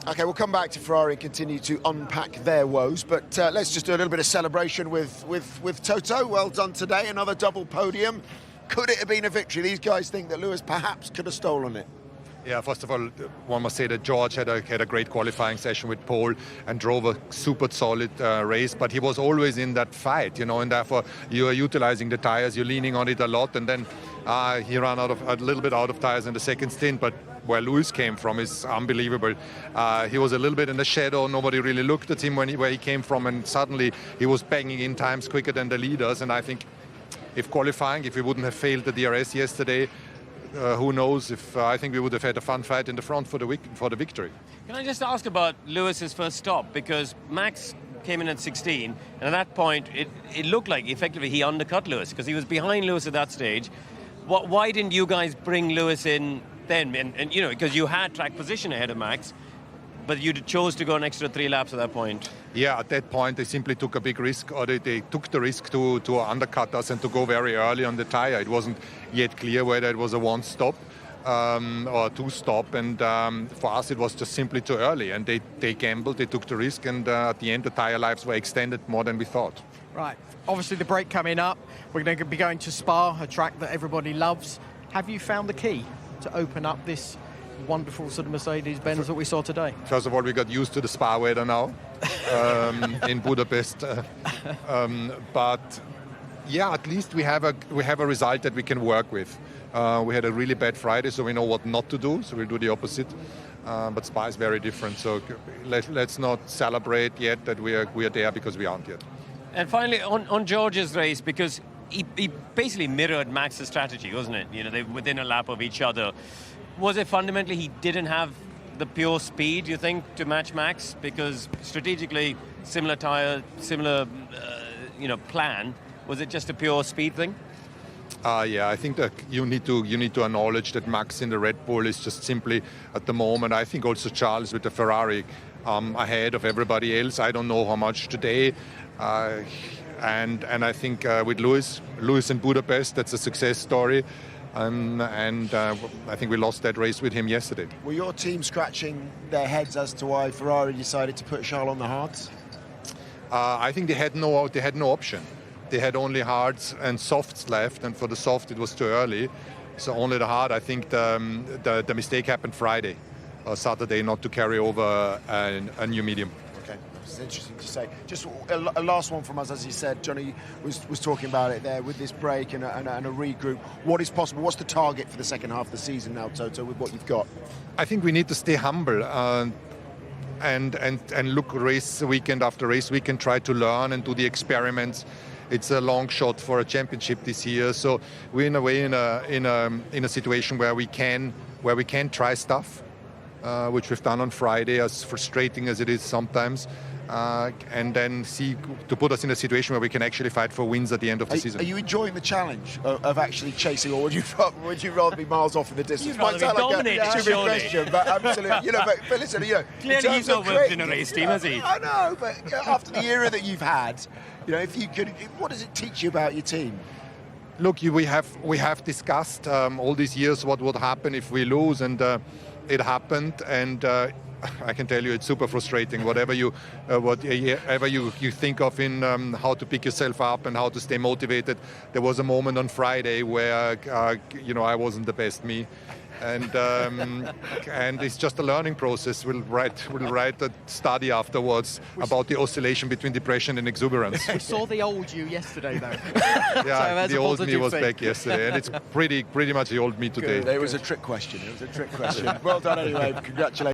Okay, we'll come back to Ferrari and continue to unpack their woes, but let's just do a little bit of celebration with Toto. Well done today, another double podium. Could it have been a victory? These guys think that Lewis perhaps could have stolen it. Yeah, first of all, one must say that George had a great qualifying session with pole and drove a super solid race, but he was always in that fight, and therefore you are utilizing the tires, you're leaning on it a lot, and then he ran a little bit out of tires in the second stint, but where Lewis came from is unbelievable. He was a little bit in the shadow, nobody really looked at him where he came from, and suddenly he was banging in times quicker than the leaders, and I think if we wouldn't have failed the DRS yesterday, who knows if I think we would have had a fun fight in the front for the victory. Can I just ask about Lewis's first stop? Because Max came in at 16, and at that point it looked like effectively he undercut Lewis because he was behind Lewis at that stage. Why didn't you guys bring Lewis in then? And because you had track position ahead of Max, but you chose to go an extra 3 laps at that point. Yeah, at that point they simply took a big risk, or they took the risk to undercut us and to go very early on the tire. It wasn't yet clear whether it was a 1-stop or 2-stop, and for us it was just simply too early, and they gambled, they took the risk, and at the end the tire lives were extended more than we thought. Right, obviously the break coming up, we're going to be going to Spa, a track that everybody loves. Have you found the key to open up this wonderful sort of Mercedes-Benz that we saw today? First of all, we got used to the Spa weather now in Budapest, but yeah, at least we have a result that we can work with. We had a really bad Friday, so we know what not to do, so we'll do the opposite. But Spa is very different, so let's not celebrate yet that we are there, because we aren't yet. And finally, on George's race, because he basically mirrored Max's strategy, wasn't it? They were within a lap of each other. Was it fundamentally he didn't have the pure speed, you think, to match Max? Because strategically, similar tire, similar plan. Was it just a pure speed thing? Yeah, I think that you need to acknowledge that Max in the Red Bull is just simply, at the moment, I think also Charles with the Ferrari ahead of everybody else. I don't know how much today. And I think with Lewis in Budapest, that's a success story. And I think we lost that race with him yesterday. Were your team scratching their heads as to why Ferrari decided to put Charles on the hards? I think they had no option. They had only hards and softs left, and for the soft it was too early. So only the hard. I think the mistake happened Friday or Saturday, not to carry over a new medium. Okay, it's interesting to say. Just a last one from us, as you said, Johnny was talking about it there with this break and a regroup. What is possible? What's the target for the second half of the season now, Toto, with what you've got? I think we need to stay humble and look race weekend after race weekend, try to learn and do the experiments. It's a long shot for a championship this year, so we're in a way in a situation where we can try stuff. Which we've done on Friday, as frustrating as it is sometimes, and then to put us in a situation where we can actually fight for wins at the end of the season. Are you enjoying the challenge of actually chasing, or would you rather be miles off in the distance? You'd rather be dominated, stupid question, but absolutely. But listen, clearly he's not worked in a race team, has he? I know, but after the era that you've had, if you could, what does it teach you about your team? Look, we have discussed all these years what would happen if we lose, and it happened, and I can tell you it's super frustrating. Whatever you think of in how to pick yourself up and how to stay motivated. There was a moment on Friday where I wasn't the best me, and it's just a learning process. We'll write a study afterwards about the oscillation between depression and exuberance. We saw the old you yesterday, though. Yeah, so the old me was thing. back yesterday, and it's pretty much the old me today. It was a trick question. Well done anyway. Congratulations.